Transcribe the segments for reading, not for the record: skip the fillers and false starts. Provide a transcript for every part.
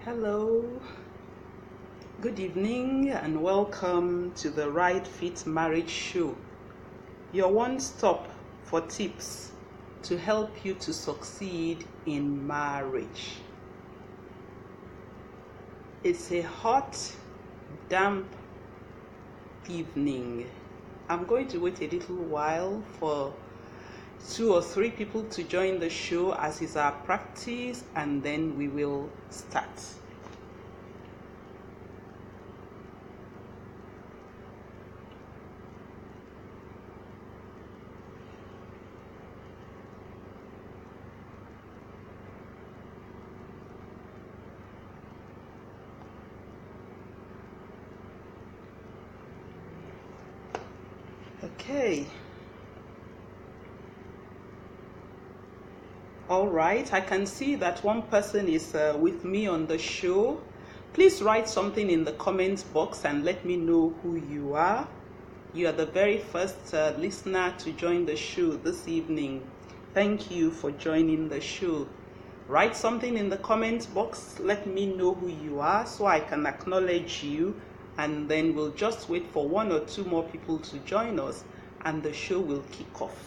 Hello, good evening, and welcome to the Right Fit Marriage Show, your one stop for tips to help you to succeed in marriage. It's a hot, damp evening. I'm going to wait a little while for 2 or 3 people to join the show as is our practice, and then we will start. Okay. All right, I can see that one person is with me on the show. Please write something in the comments box and let me know who you are. You are the very first listener to join the show this evening. Thank you for joining the show. Write something in the comments box. Let me know who you are so I can acknowledge you, and then we'll just wait for 1 or 2 more people to join us and the show will kick off.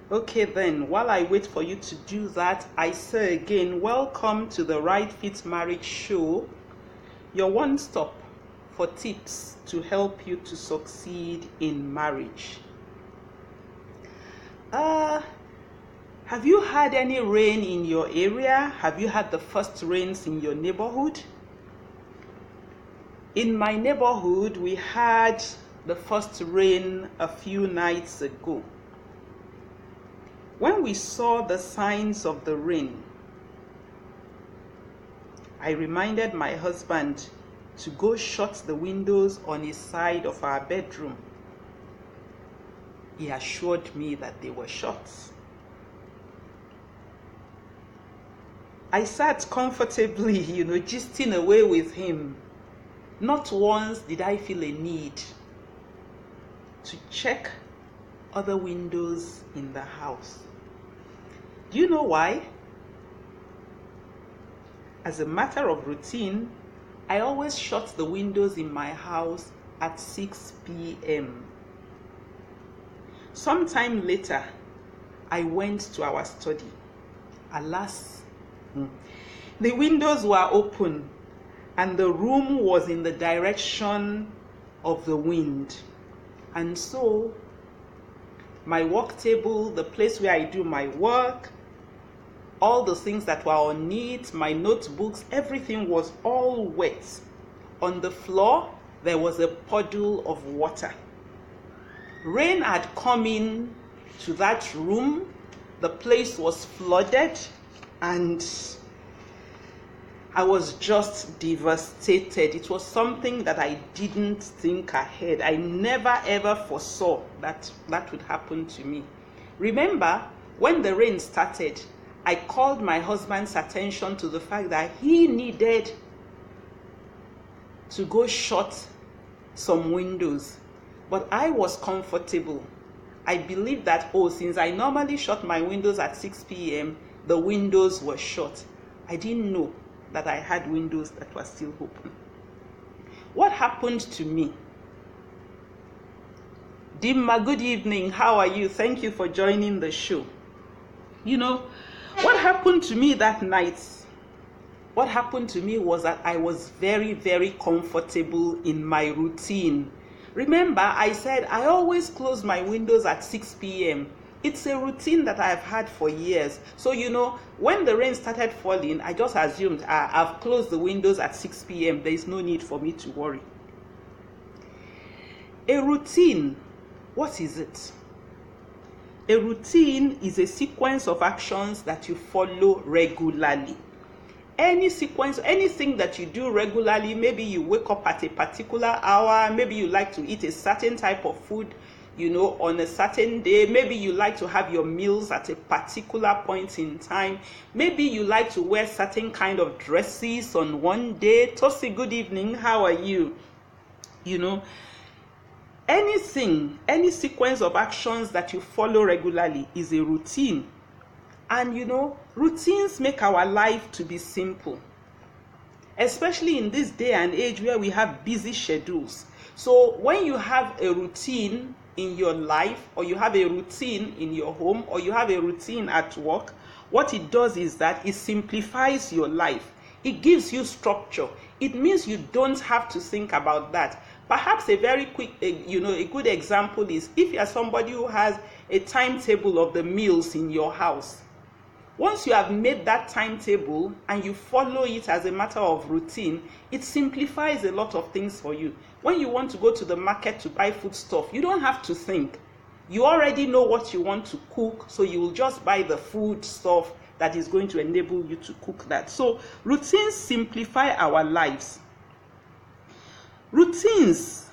Okay then, while I wait for you to do that, I say again, welcome to the Right Fit Marriage Show, your one stop for tips to help you to succeed in marriage. Have you had any rain in your area? Have you had the first rains in your neighborhood? In my neighborhood, we had the first rain a few nights ago. When we saw the signs of the rain, I reminded my husband to go shut the windows on his side of our bedroom. He assured me that they were shut. I sat comfortably, gisting away with him. Not once did I feel a need to check other windows in the house. Do you know why? As a matter of routine, I always shut the windows in my house at 6 p.m. Sometime later, I went to our study. Alas, the windows were open and the room was in the direction of the wind. And so, my work table, the place where I do my work, all the things that were on it, my notebooks, everything was all wet. On the floor, there was a puddle of water. Rain had come in to that room. The place was flooded, and I was just devastated. It was something that I didn't think ahead. I never ever foresaw that would happen to me. Remember, when the rain started, I called my husband's attention to the fact that he needed to go shut some windows. But I was comfortable. I believed that, since I normally shut my windows at 6 p.m., the windows were shut. I didn't know that I had windows that were still open. What happened to me? Dimma, good evening. How are you? Thank you for joining the show. What happened to me that night? What happened to me was that I was very, very comfortable in my routine. Remember, I said I always close my windows at 6 p.m. It's a routine that I've had for years. So, when the rain started falling, I just assumed I've closed the windows at 6 p.m. There is no need for me to worry. A routine, what is it? A routine is a sequence of actions that you follow regularly. Any sequence, anything that you do regularly, maybe you wake up at a particular hour, maybe you like to eat a certain type of food, on a certain day, maybe you like to have your meals at a particular point in time, maybe you like to wear certain kind of dresses on one day. Tosi, good evening, how are you? Anything, any sequence of actions that you follow regularly is a routine. And you know, routines make our life to be simple, especially in this day and age where we have busy schedules. So when you have a routine in your life, or you have a routine in your home, or you have a routine at work, what it does is that it simplifies your life. It gives you structure. It means you don't have to think about that. Perhaps a very quick, a good example is if you are somebody who has a timetable of the meals in your house. Once you have made that timetable and you follow it as a matter of routine, it simplifies a lot of things for you. When you want to go to the market to buy food stuff, you don't have to think. You already know what you want to cook, so you will just buy the food stuff that is going to enable you to cook that. So routines simplify our lives. Routines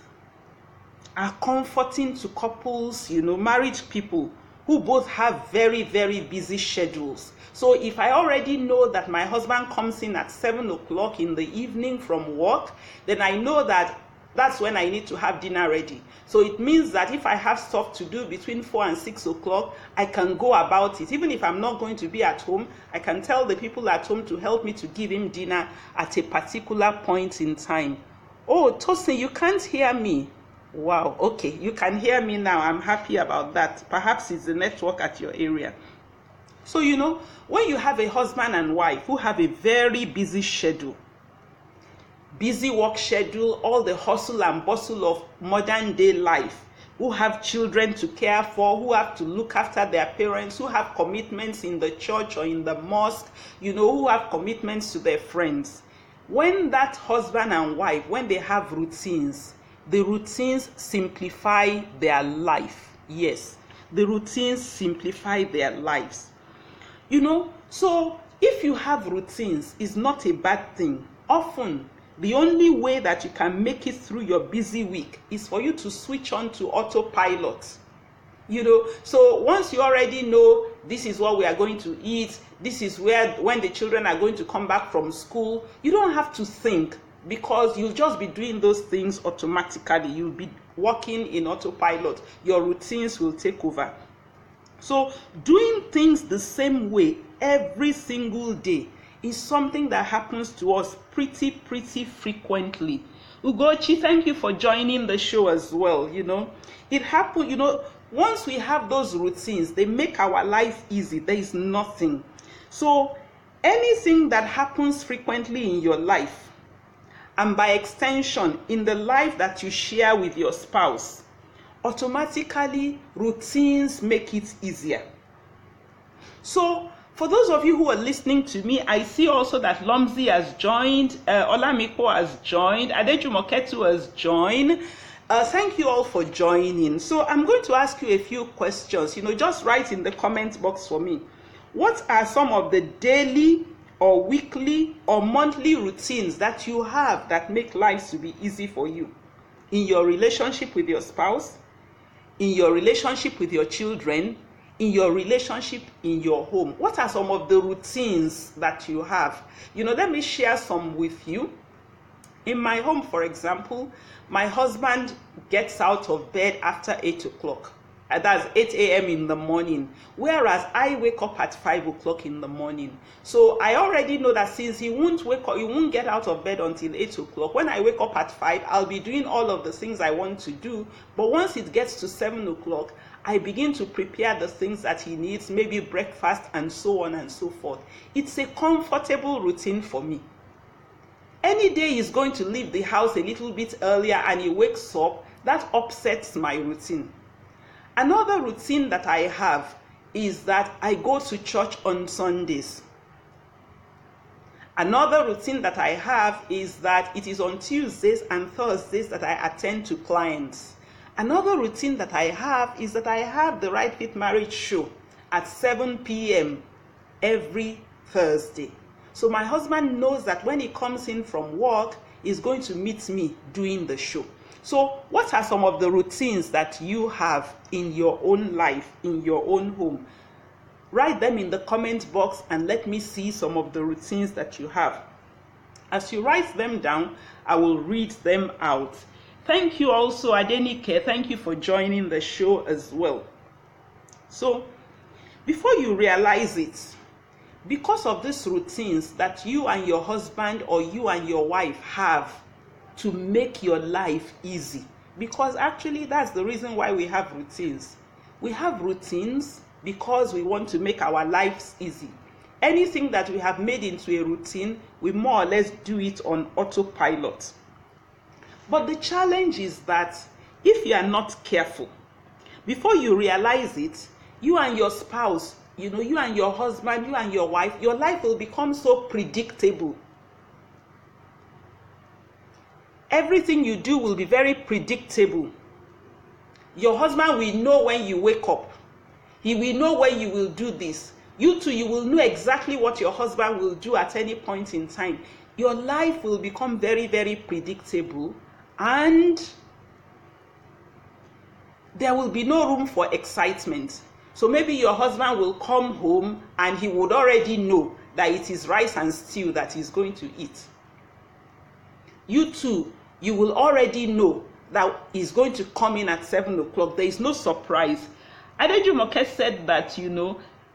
are comforting to couples, married people who both have very, very busy schedules. So if I already know that my husband comes in at 7 o'clock in the evening from work, then I know that that's when I need to have dinner ready. So it means that if I have stuff to do between 4 and 6 o'clock, I can go about it. Even if I'm not going to be at home, I can tell the people at home to help me to give him dinner at a particular point in time. Oh, Tosin, you can't hear me. Wow, okay, you can hear me now. I'm happy about that. Perhaps it's the network at your area. So, when you have a husband and wife who have a very busy schedule, busy work schedule, all the hustle and bustle of modern day life, who have children to care for, who have to look after their parents, who have commitments in the church or in the mosque, who have commitments to their friends. When that husband and wife, when they have routines, the routines simplify their life. Yes, the routines simplify their lives. So if you have routines, it's not a bad thing. Often, the only way that you can make it through your busy week is for you to switch on to autopilot. So once you already know this is what we are going to eat, this is when the children are going to come back from school, you don't have to think, because you'll just be doing those things automatically. You'll be working in autopilot. Your routines will take over. So doing things the same way every single day is something that happens to us pretty frequently. Ugochi, thank you for joining the show as well. It happens, once we have those routines, they make our life easy. There is nothing. So anything that happens frequently in your life, and by extension in the life that you share with your spouse, automatically routines make it easier. So for those of you who are listening to me, I see also that Lomzi has joined, Olamiko has joined, Adejumoketu has joined. Thank you all for joining. So I'm going to ask you a few questions. Just write in the comment box for me. What are some of the daily or weekly or monthly routines that you have that make life to be easy for you? In your relationship with your spouse, in your relationship with your children, in your relationship in your home. What are some of the routines that you have? Let me share some with you. In my home, for example, my husband gets out of bed after 8 o'clock. That's 8 a.m. in the morning, whereas I wake up at 5 o'clock in the morning. So I already know that since he won't get out of bed until 8 o'clock. When I wake up at 5, I'll be doing all of the things I want to do. But once it gets to 7 o'clock, I begin to prepare the things that he needs, maybe breakfast and so on and so forth. It's a comfortable routine for me. Any day he's going to leave the house a little bit earlier and he wakes up, that upsets my routine. Another routine that I have is that I go to church on Sundays. Another routine that I have is that it is on Tuesdays and Thursdays that I attend to clients. Another routine that I have is that I have the Right Fit Marriage show at 7 p.m. every Thursday. So my husband knows that when he comes in from work, he's going to meet me doing the show. So what are some of the routines that you have in your own life, in your own home? Write them in the comment box and let me see some of the routines that you have. As you write them down, I will read them out. Thank you also, Adenike. Thank you for joining the show as well. So, before you realize it, because of these routines that you and your husband or you and your wife have to make your life easy, because actually that's the reason why we have routines. We have routines because we want to make our lives easy. Anything that we have made into a routine, we more or less do it on autopilot. But the challenge is that if you are not careful, before you realize it, you and your spouse, you and your husband, you and your wife, your life will become so predictable. Everything you do will be very predictable. Your husband will know when you wake up. He will know when you will do this. You too, you will know exactly what your husband will do at any point in time. Your life will become very, very predictable, and there will be no room for excitement. So maybe your husband will come home and he would already know that it is rice and stew that he's going to eat. You too, you will already know that he's going to come in at 7 o'clock. There is no surprise. Adejumoke said that,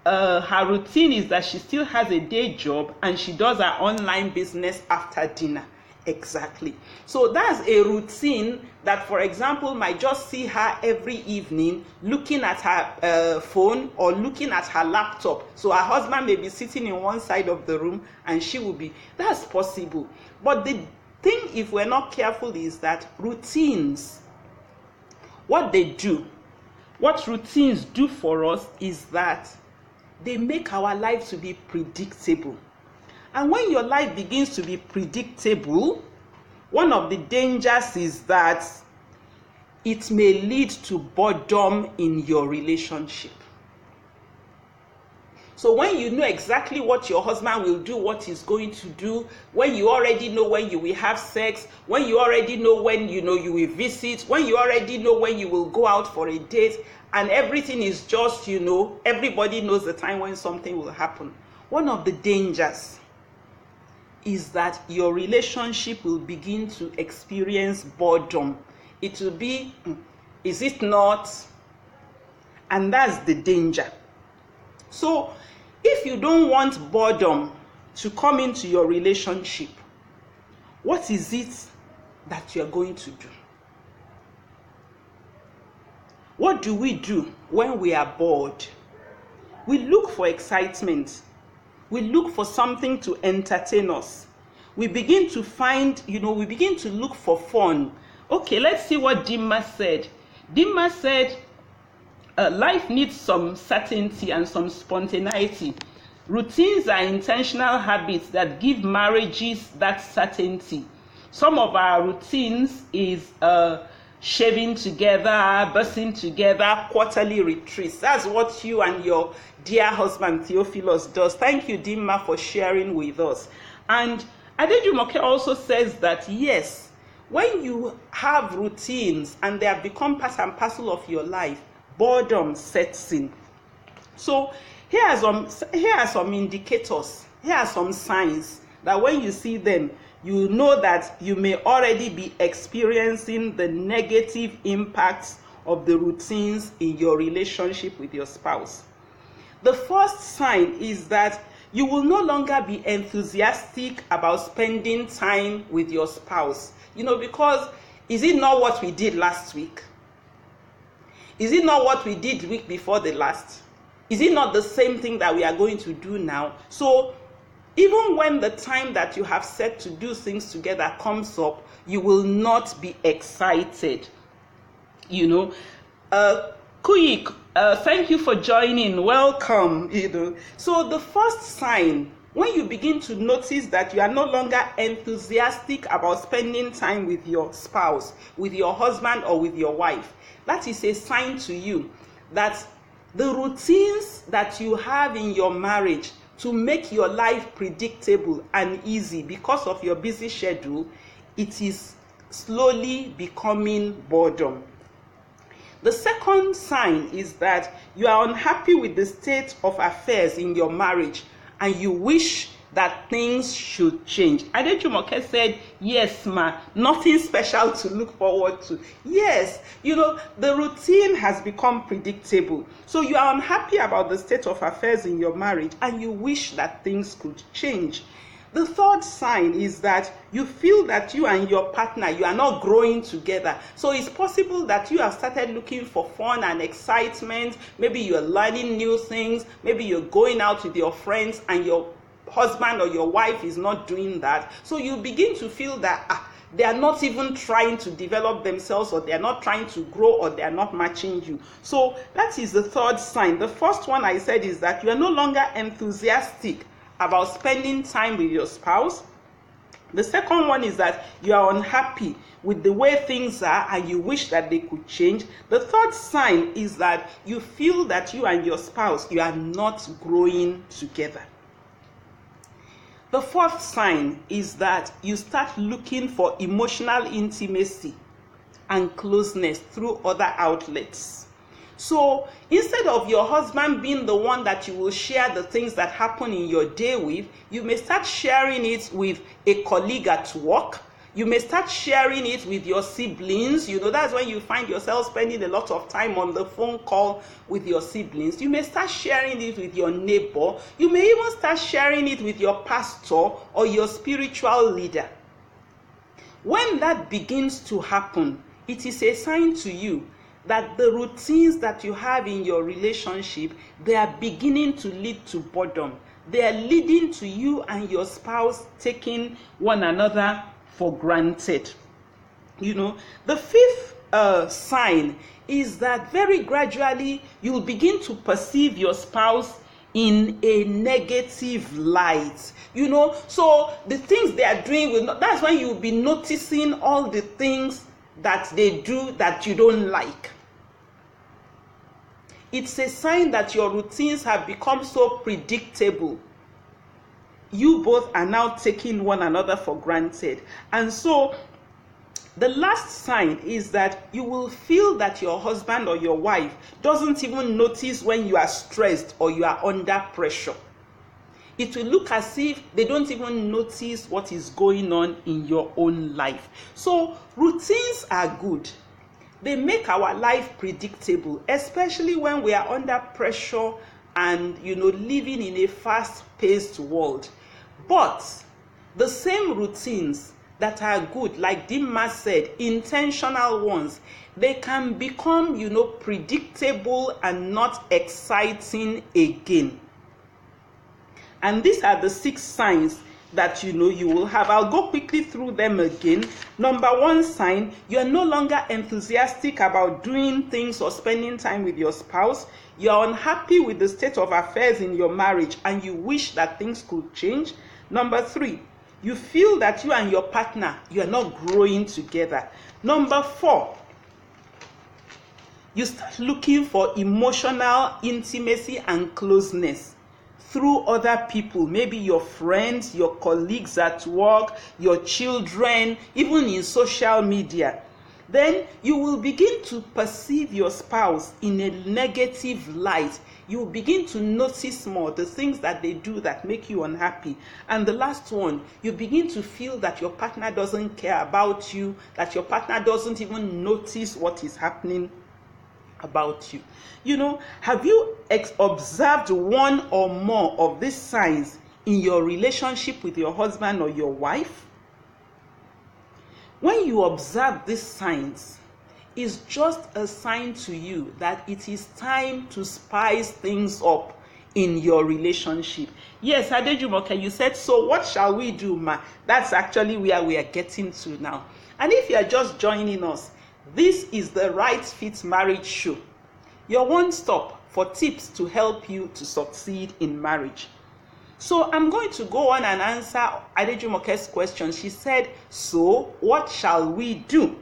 her routine is that she still has a day job and she does her online business after dinner. Exactly. So that's a routine that, for example, might just see her every evening looking at her phone or looking at her laptop. So her husband may be sitting in one side of the room and she will be. That's possible. But the thing, if we're not careful, is that routines, what routines do for us is that they make our life to be predictable. And when your life begins to be predictable, one of the dangers is that it may lead to boredom in your relationship. So when you know exactly what your husband will do, what he's going to do, when you already know when you will have sex, when you already know when you will visit, when you already know when you will go out for a date, and everything is just, everybody knows the time when something will happen. One of the dangers is that your relationship will begin to experience boredom. It will be, is it not? And that's the danger. So if you don't want boredom to come into your relationship, what is it that you're going to do? What do we do when we are bored? We look for excitement. We look for something to entertain us. We begin to find, we begin to look for fun. Okay, let's see what Dimma said. Dimma said, life needs some certainty and some spontaneity. Routines are intentional habits that give marriages that certainty. Some of our routines is shaving together, bursting together, quarterly retreats. That's what you and your dear husband Theophilus does. Thank you, Dimma, for sharing with us. And Adejumoke also says that yes, when you have routines and they have become part and parcel of your life, boredom sets in. So here are some indicators, here are some signs that when you see them, you know that you may already be experiencing the negative impacts of the routines in your relationship with your spouse. The first sign is that you will no longer be enthusiastic about spending time with your spouse. Because is it not what we did last week? Is it not what we did the week before the last? Is it not the same thing that we are going to do now? So even when the time that you have set to do things together comes up, you will not be excited. Kuyik, thank you for joining. Welcome. So the first sign, when you begin to notice that you are no longer enthusiastic about spending time with your spouse, with your husband or with your wife, that is a sign to you that the routines that you have in your marriage to make your life predictable and easy because of your busy schedule, it is slowly becoming boredom. The second sign is that you are unhappy with the state of affairs in your marriage and you wish that things should change. Adejumoke said, yes, ma, nothing special to look forward to. Yes, the routine has become predictable. So you are unhappy about the state of affairs in your marriage and you wish that things could change. The third sign is that you feel that you and your partner, you are not growing together. So it's possible that you have started looking for fun and excitement. Maybe you're learning new things. Maybe you're going out with your friends and your husband or your wife is not doing that. So you begin to feel that they are not even trying to develop themselves, or they are not trying to grow, or they are not matching you. So that is the third sign. The first one I said is that you are no longer enthusiastic about spending time with your spouse. The second one is that you are unhappy with the way things are and you wish that they could change. The third sign is that you feel that you and your spouse, you are not growing together. The fourth sign is that you start looking for emotional intimacy and closeness through other outlets. So instead of your husband being the one that you will share the things that happen in your day with, you may start sharing it with a colleague at work. You may start sharing it with your siblings. That's when you find yourself spending a lot of time on the phone call with your siblings. You may start sharing it with your neighbor. You may even start sharing it with your pastor or your spiritual leader. When that begins to happen, it is a sign to you that the routines that you have in your relationship, they are beginning to lead to boredom. They are leading to you and your spouse taking one another for granted. The fifth sign is that very gradually you'll begin to perceive your spouse in a negative light. So the things they are doing, that's when you'll be noticing all the things that they do that you don't like. It's a sign that your routines have become so predictable. You both are now taking one another for granted. And so the last sign is that you will feel that your husband or your wife doesn't even notice when you are stressed or you are under pressure. It will look as if they don't even notice what is going on in your own life. So routines are good. They make our life predictable, especially when we are under pressure and, living in a fast-paced world. But the same routines that are good, like Dimma said, intentional ones, they can become, predictable and not exciting again. And these are the 6 signs that you will have. I'll go quickly through them again. Number 1 sign, you are no longer enthusiastic about doing things or spending time with your spouse. You are unhappy with the state of affairs in your marriage and you wish that things could change. Number 3, you feel that you and your partner, you are not growing together. Number 4, you start looking for emotional intimacy and closeness through other people, maybe your friends, your colleagues at work, your children, even in social media. Then you will begin to perceive your spouse in a negative light. You will begin to notice more the things that they do that make you unhappy. And the last one, you begin to feel that your partner doesn't care about you, that your partner doesn't even notice what is happening about you. Have you observed one or more of these signs in your relationship with your husband or your wife? When you observe these signs, it's just a sign to you that it is time to spice things up in your relationship. Yes, Adejumoke, you said, so what shall we do, ma? That's actually where we are getting to now. And if you are just joining us, this is the Right Fit Marriage Show, your one stop for tips to help you to succeed in marriage. So I'm going to go on and answer Adejumoke's question. She said, so what shall we do?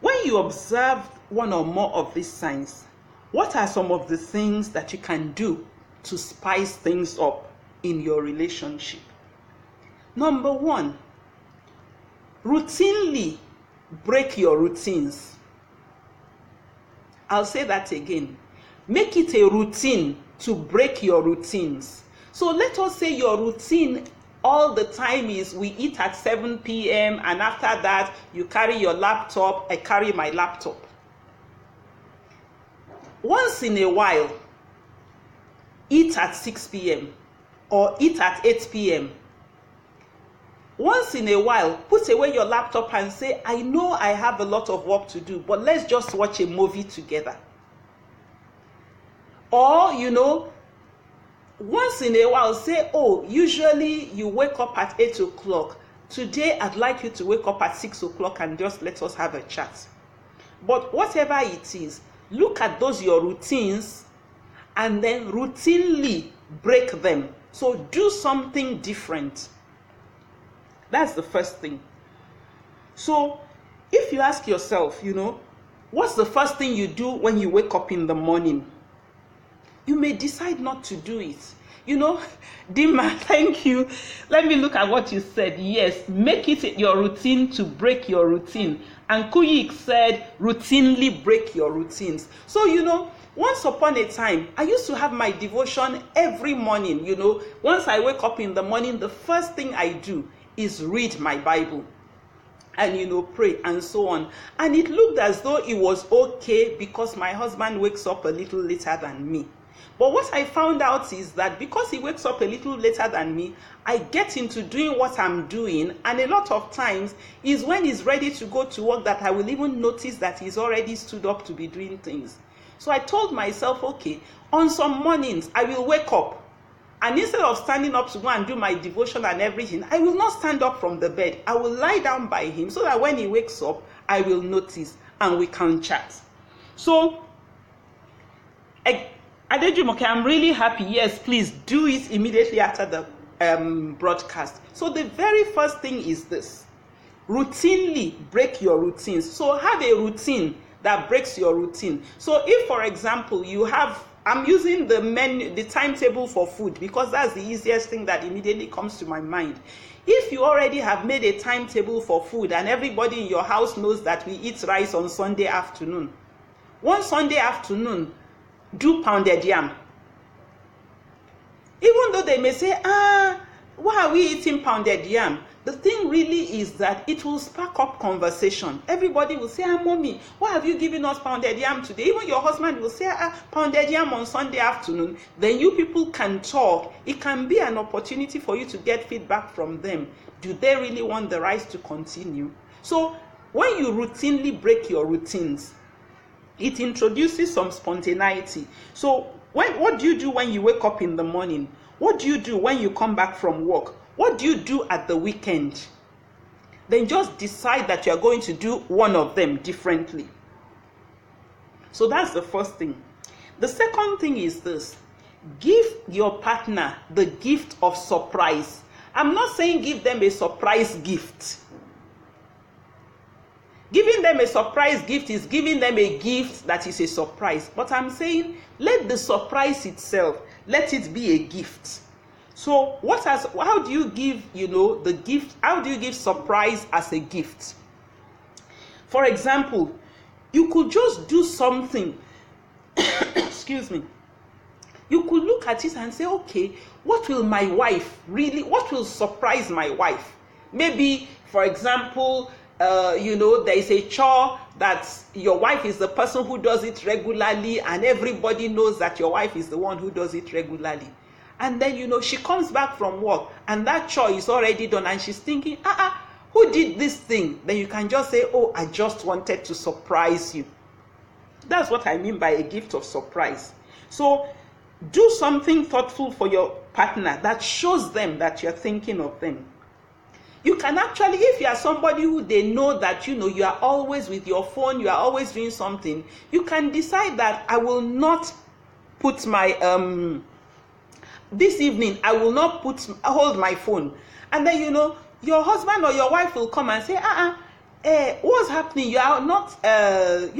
When you observe one or more of these signs, what are some of the things that you can do to spice things up in your relationship? Number 1, routinely break your routines. I'll say that again. Make it a routine to break your routines. So let us say your routine all the time is we eat at 7 p.m. and after that you carry your laptop, I carry my laptop. Once in a while, eat at 6 p.m. or eat at 8 p.m. Once in a while, put away your laptop and say, I know I have a lot of work to do, but let's just watch a movie together. Or, once in a while, say, oh, usually you wake up at 8 o'clock. Today, I'd like you to wake up at 6 o'clock and just let us have a chat. But whatever it is, look at those your routines and then routinely break them. So do something different. That's the first thing. So if you ask yourself, what's the first thing you do when you wake up in the morning? You may decide not to do it. Dima, thank you. Let me look at what you said. Yes, make it your routine to break your routine. And Kuyik said, routinely break your routines. So, once upon a time, I used to have my devotion every morning. Once I wake up in the morning, the first thing I do is read my Bible and pray and so on. And it looked as though it was okay because my husband wakes up a little later than me. But what I found out is that because he wakes up a little later than me, I get into doing what I'm doing, and a lot of times is when he's ready to go to work that I will even notice that he's already stood up to be doing things. So I told myself, okay, on some mornings I will wake up, and instead of standing up to go and do my devotion and everything, I will not stand up from the bed. I will lie down by him so that when he wakes up, I will notice and we can chat. So, Adejumoke, I'm really happy. Yes, please do it immediately after the broadcast. So the very first thing is this. Routinely break your routines. So have a routine that breaks your routine. So if, for example, I'm using the timetable for food because that's the easiest thing that immediately comes to my mind. If you already have made a timetable for food and everybody in your house knows that we eat rice on Sunday afternoon, one Sunday afternoon, do pounded yam. Even though they may say, why are we eating pounded yam? The thing really is that it will spark up conversation. Everybody will say, mommy, why have you given us pounded yam today? Even your husband will say, pounded yam on Sunday afternoon. Then you people can talk. It can be an opportunity for you to get feedback from them. Do they really want the rice to continue? So when you routinely break your routines, it introduces some spontaneity. So what do you do when you wake up in the morning? What do you do when you come back from work? What do you do at the weekend? Then just decide that you are going to do one of them differently. So that's the first thing. The second thing is this. Give your partner the gift of surprise. I'm not saying give them a surprise gift. Giving them a surprise gift is giving them a gift that is a surprise. But I'm saying let the surprise itself, let it be a gift. So how do you give, the gift? How do you give surprise as a gift? For example, you could just do something. Excuse me. You could look at it and say, okay, what will surprise my wife? Maybe, for example, there is a chore that your wife is the person who does it regularly, and everybody knows that your wife is the one who does it regularly. And then, she comes back from work and that chore is already done and she's thinking, who did this thing? Then you can just say, oh, I just wanted to surprise you. That's what I mean by a gift of surprise. So do something thoughtful for your partner that shows them that you're thinking of them. You can actually, if you are somebody who they know that, you are always with your phone, you are always doing something, you can decide that I will not put my, this evening, I will not hold my phone. And then, your husband or your wife will come and say, what's happening? You are not, aren't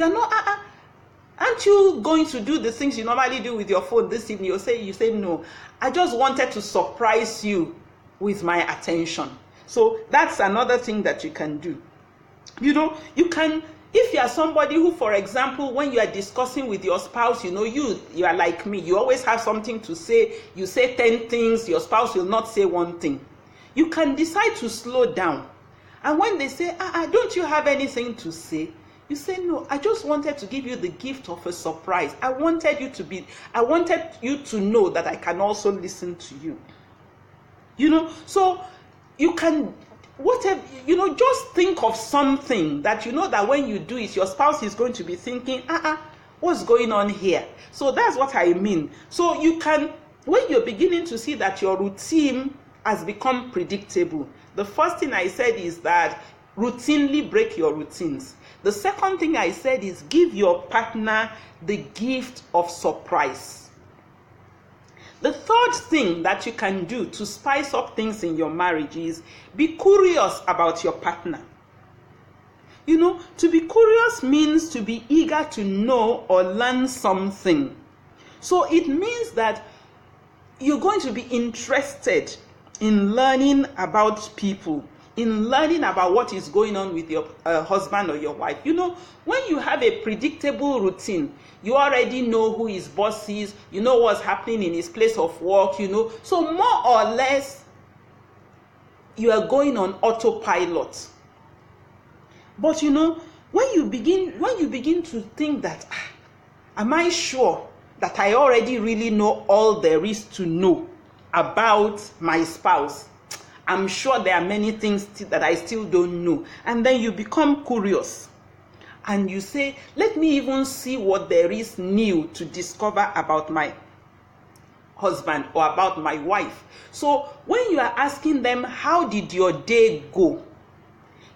you going to do the things you normally do with your phone this evening? You say, no, I just wanted to surprise you with my attention. So that's another thing that you can do. You can, if you are somebody who, for example, when you are discussing with your spouse, you are like me, you always have something to say, you say 10 things, your spouse will not say one thing. You can decide to slow down. And when they say, don't you have anything to say? You say, no, I just wanted to give you the gift of a surprise. I wanted you to know that I can also listen to you. So you can, whatever, just think of something that that when you do it, your spouse is going to be thinking, what's going on here? So that's what I mean. So you can, when you're beginning to see that your routine has become predictable, the first thing I said is that routinely break your routines. The second thing I said is give your partner the gift of surprise. The third thing that you can do to spice up things in your marriage is be curious about your partner. To be curious means to be eager to know or learn something. So it means that you're going to be interested in learning about people, in learning about what is going on with your husband or your wife. When you have a predictable routine, you already know who his boss is, you know what's happening in his place of work, So more or less, you are going on autopilot. But when you begin to think that, am I sure that I already really know all there is to know about my spouse? I'm sure there are many things that I still don't know. And then you become curious. And you say, let me even see what there is new to discover about my husband or about my wife. So when you are asking them, how did your day go?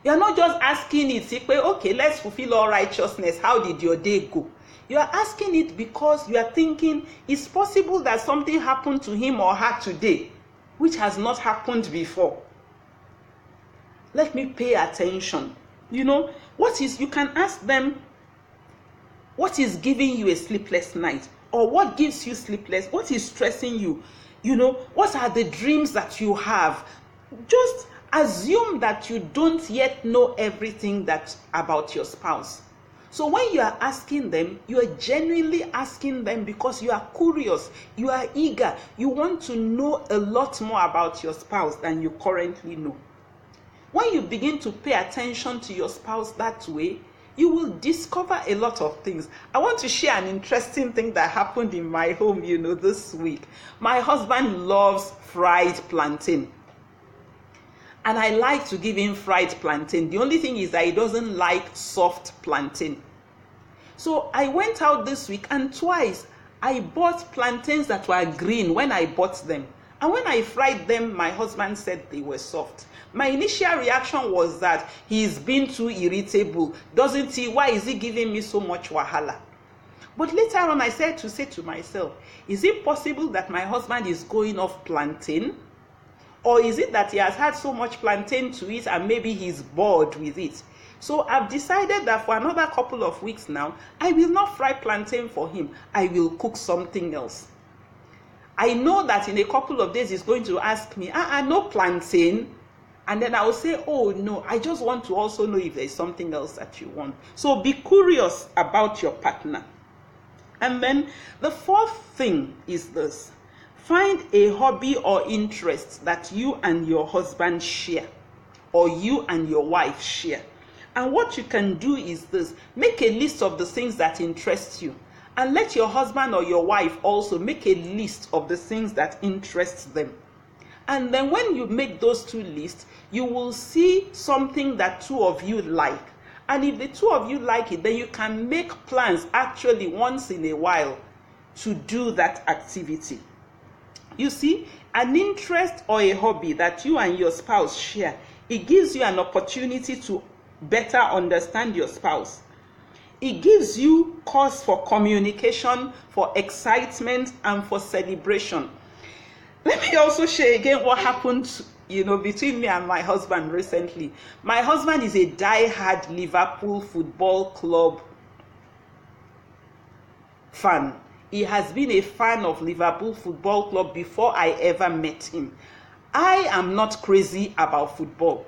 You are not just asking it, okay, let's fulfill all righteousness. How did your day go? You are asking it because you are thinking, it's possible that something happened to him or her today, which has not happened before. Let me pay attention. You can ask them, what is giving you a sleepless night? Or what gives you sleepless? What is stressing you? What are the dreams that you have? Just assume that you don't yet know everything about your spouse. So when you are asking them, you are genuinely asking them because you are curious, you are eager, you want to know a lot more about your spouse than you currently know. When you begin to pay attention to your spouse that way, you will discover a lot of things. I want to share an interesting thing that happened in my home, this week. My husband loves fried plantain. And I like to give him fried plantain. The only thing is that he doesn't like soft plantain. So I went out this week and twice I bought plantains that were green when I bought them. And when I fried them, my husband said they were soft. My initial reaction was that he's been too irritable. Doesn't he? Why is he giving me so much wahala? But later on I said to myself, is it possible that my husband is going off plantain? Or is it that he has had so much plantain to eat and maybe he's bored with it? So I've decided that for another couple of weeks now, I will not fry plantain for him. I will cook something else. I know that in a couple of days he's going to ask me, no plantain. And then I will say, oh no, I just want to also know if there's something else that you want. So be curious about your partner. And then the fourth thing is this. Find a hobby or interest that you and your husband share, or you and your wife share. And what you can do is this. Make a list of the things that interest you. And let your husband or your wife also make a list of the things that interest them. And then when you make those two lists, you will see something that two of you like. And if the two of you like it, then you can make plans actually once in a while to do that activity. You see, an interest or a hobby that you and your spouse share, it gives you an opportunity to better understand your spouse. It gives you cause for communication, for excitement, and for celebration. Let me also share again what happened, between me and my husband recently. My husband is a die-hard Liverpool Football Club fan. He has been a fan of Liverpool Football Club before I ever met him. I am not crazy about football.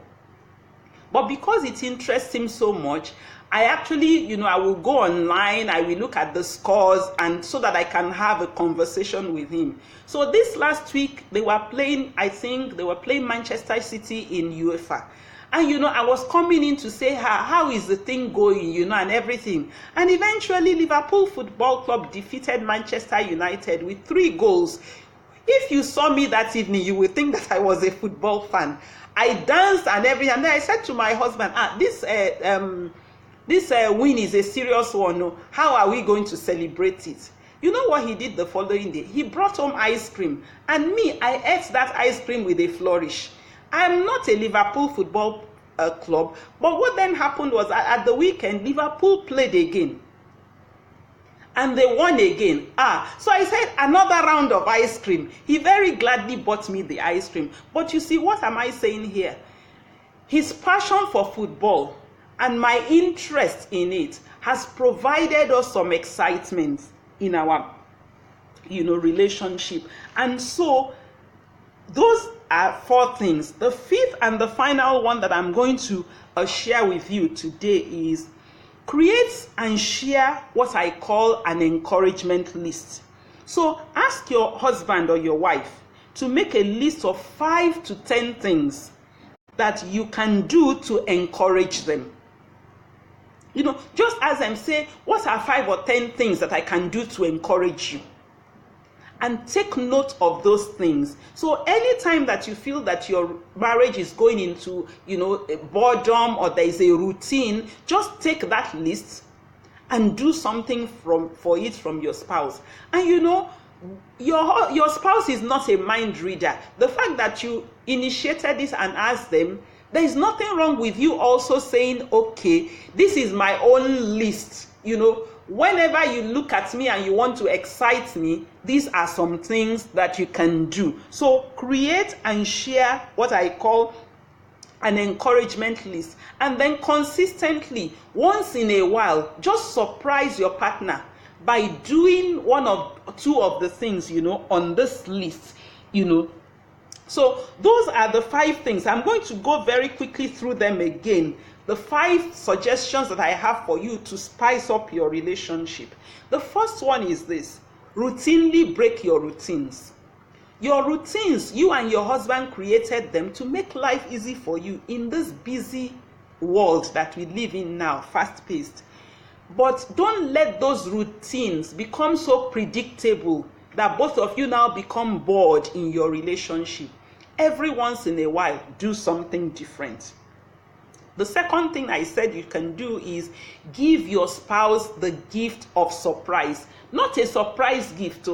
But because it interests him so much, I actually, I will go online, I will look at the scores, and so that I can have a conversation with him. So this last week, they were playing, I think they were playing Manchester City in UEFA. And, I was coming in to say, how is the thing going, and everything. And eventually, Liverpool Football Club defeated Manchester United with 3 goals. If you saw me that evening, you would think that I was a football fan. I danced and everything. And then I said to my husband, this win is a serious one. No? How are we going to celebrate it? You know what he did the following day? He brought home ice cream. And me, I ate that ice cream with a flourish. I'm not a Liverpool Football Club. But what then happened was at the weekend, Liverpool played again. And they won again. So I said, another round of ice cream. He very gladly bought me the ice cream. But you see, what am I saying here? His passion for football and my interest in it has provided us some excitement in our, relationship. And so, those are 4 things. The 5th and the final one that I'm going to share with you today is create and share what I call an encouragement list. So ask your husband or your wife to make a list of 5 to 10 things that you can do to encourage them. Just as I'm saying, what are 5 or 10 things that I can do to encourage you? And take note of those things. So anytime that you feel that your marriage is going into, a boredom or there is a routine, just take that list and do something for it from your spouse. And your spouse is not a mind reader. The fact that you initiated this and asked them, there is nothing wrong with you also saying, okay, this is my own list, Whenever you look at me and you want to excite me, these are some things that you can do. So create and share what I call an encouragement list. And then consistently, once in a while, just surprise your partner by doing 1 or 2 of the things, on this list, So those are the 5 things. I'm going to go very quickly through them again. The 5 suggestions that I have for you to spice up your relationship. The first one is this: routinely break your routines. Your routines, you and your husband created them to make life easy for you in this busy world that we live in now, fast-paced. But don't let those routines become so predictable that both of you now become bored in your relationship. Every once in a while, do something different. The second thing I said you can do is give your spouse the gift of surprise. Not a surprise gift,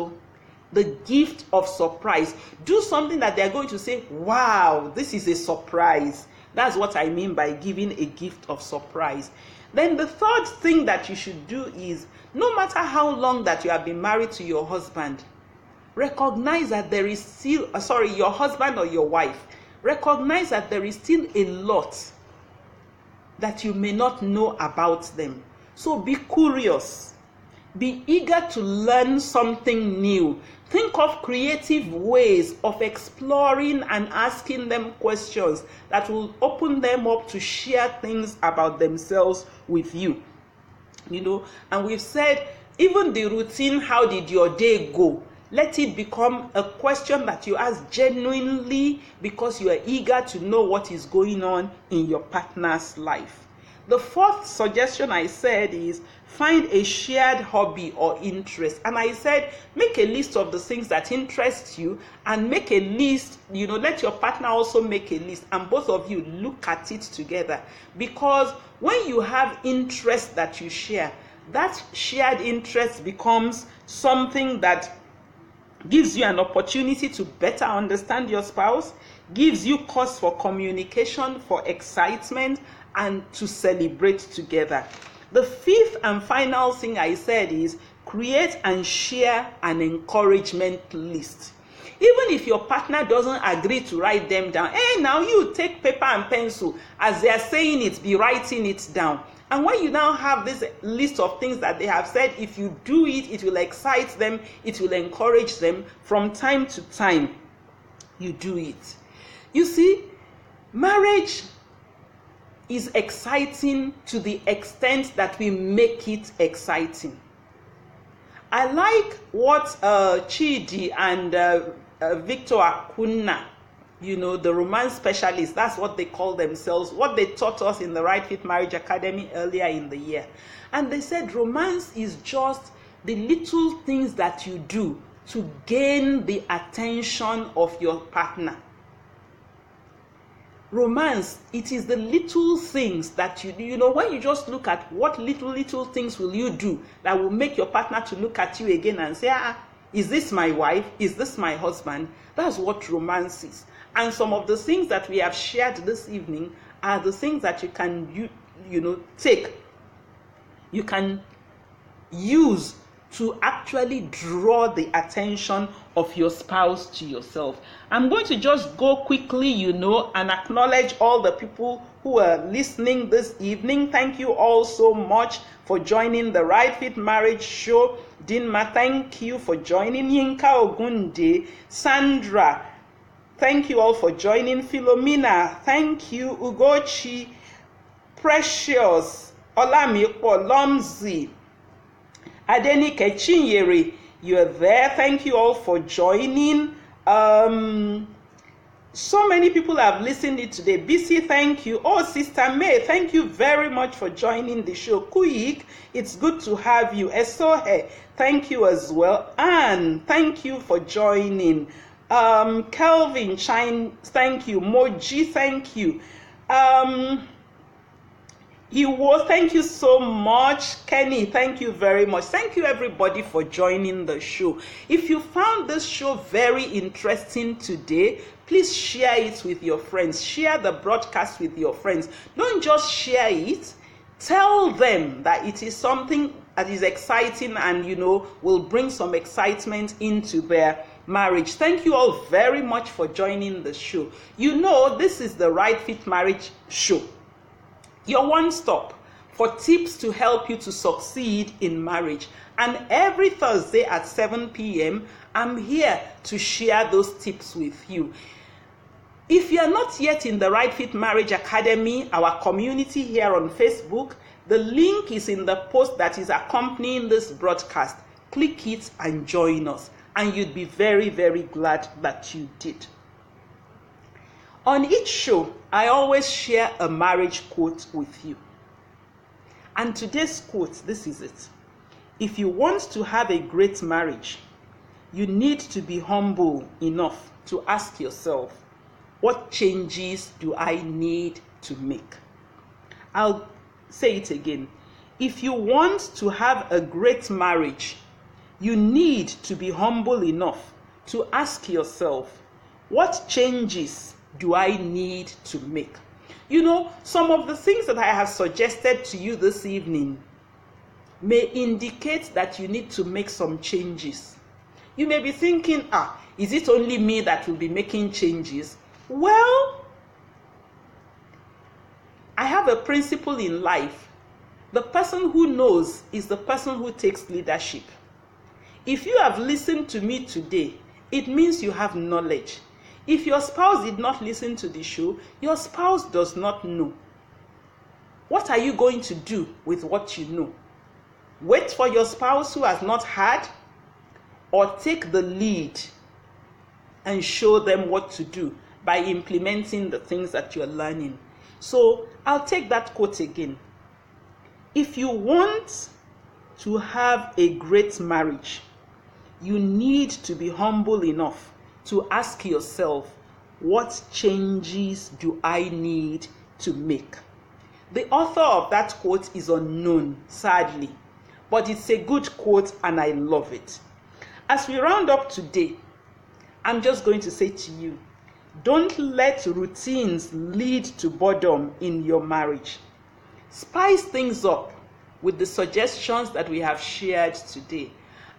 the gift of surprise. Do something that they're going to say, wow, this is a surprise. That's what I mean by giving a gift of surprise. Then the third thing that you should do is, no matter how long that you have been married to your husband, recognize that there is still, your husband or your wife, recognize that there is still a lot that you may not know about them. So be curious. Be eager to learn something new. Think of creative ways of exploring and asking them questions that will open them up to share things about themselves with you. And we've said, even the routine, how did your day go? Let it become a question that you ask genuinely because you are eager to know what is going on in your partner's life. The 4th suggestion I said is find a shared hobby or interest. And I said, make a list of the things that interest you and make a list, let your partner also make a list and both of you look at it together. Because when you have interest that you share, that shared interest becomes something that gives you an opportunity to better understand your spouse, gives you cause for communication, for excitement, and to celebrate together. The 5th and final thing I said is create and share an encouragement list. Even if your partner doesn't agree to write them down, now you take paper and pencil, as they are saying it, be writing it down. And when you now have this list of things that they have said, if you do it, it will excite them, it will encourage them. From time to time, you do it. You see, marriage is exciting to the extent that we make it exciting. I like what Chidi and Victor Acuna, the romance specialists, that's what they call themselves, what they taught us in the Right Fit Marriage Academy earlier in the year. And they said romance is just the little things that you do to gain the attention of your partner. Romance, it is the little things that you do. When you just look at what little things will you do that will make your partner to look at you again and say, is this my wife? Is this my husband? That's what romance is. And some of the things that we have shared this evening are the things that you can, take. You can use to actually draw the attention of your spouse to yourself. I'm going to just go quickly, and acknowledge all the people who are listening this evening. Thank you all so much for joining the Right Fit Marriage Show. Dinma, thank you for joining. Yinka Ogunde, Sandra, thank you all for joining. Philomena, thank you. Ugochi, Precious, Olamipo, Lomzi, Adenike Chinyere, you're there. Thank you all for joining. So many people have listened it today. BC, thank you. Oh, Sister May, thank you very much for joining the show. Kuik, it's good to have you. Esohe, thank you as well. Anne, thank you for joining. Kelvin, Shine, thank you. Moji, thank you. Thank you so much. Kenny, thank you very much. Thank you everybody for joining the show. If you found this show very interesting today, please share it with your friends. Share the broadcast with your friends. Don't just share it. Tell them that it is something that is exciting and, will bring some excitement into their marriage. Thank you all very much for joining the show. This is the Right Fit Marriage Show. Your one stop for tips to help you to succeed in marriage. And every Thursday at 7 p.m., I'm here to share those tips with you. If you are not yet in the Right Fit Marriage Academy, our community here on Facebook, the link is in the post that is accompanying this broadcast. Click it and join us. And you'd be very, very glad that you did. On each show, I always share a marriage quote with you. And today's quote, this is it. If you want to have a great marriage, you need to be humble enough to ask yourself, what changes do I need to make? I'll say it again. If you want to have a great marriage, you need to be humble enough to ask yourself, what changes do I need to make? Some of the things that I have suggested to you this evening may indicate that you need to make some changes. You may be thinking, is it only me that will be making changes? Well, I have a principle in life. The person who knows is the person who takes leadership. If you have listened to me today, it means you have knowledge. If your spouse did not listen to the show, your spouse does not know. What are you going to do with what you know? Wait for your spouse who has not heard, or take the lead and show them what to do by implementing the things that you're learning. So I'll take that quote again. If you want to have a great marriage, you need to be humble enough to ask yourself, what changes do I need to make? The author of that quote is unknown, sadly, but it's a good quote and I love it. As we round up today, I'm just going to say to you, don't let routines lead to boredom in your marriage. Spice things up with the suggestions that we have shared today.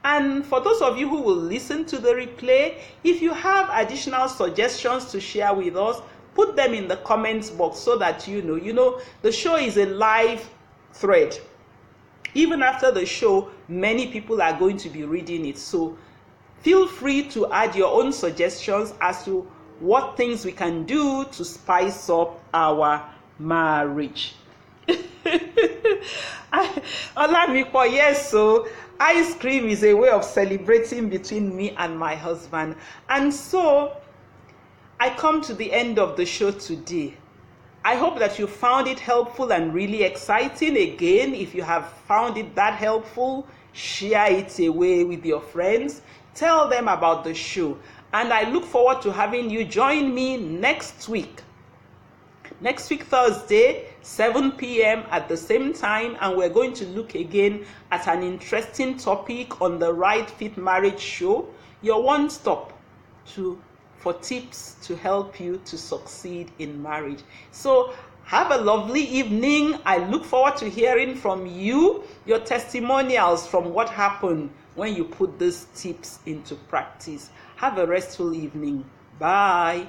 And for those of you who will listen to the replay, if you have additional suggestions to share with us, put them in the comments box so that you know. The show is a live thread. Even after the show, many people are going to be reading it. So feel free to add your own suggestions as to what things we can do to spice up our marriage. Olamiko, yes, so ice cream is a way of celebrating between me and my husband. And so I come to the end of the show today. I hope that you found it helpful and really exciting. Again, if you have found it that helpful, share it away with your friends. Tell them about the show. And I look forward to having you join me next week. Next week, Thursday, 7 p.m. at the same time, and we're going to look again at an interesting topic on the Right Fit Marriage Show, your one-stop for tips to help you to succeed in marriage. So have a lovely evening. I look forward to hearing from you, your testimonials from what happened when you put these tips into practice. Have a restful evening. Bye.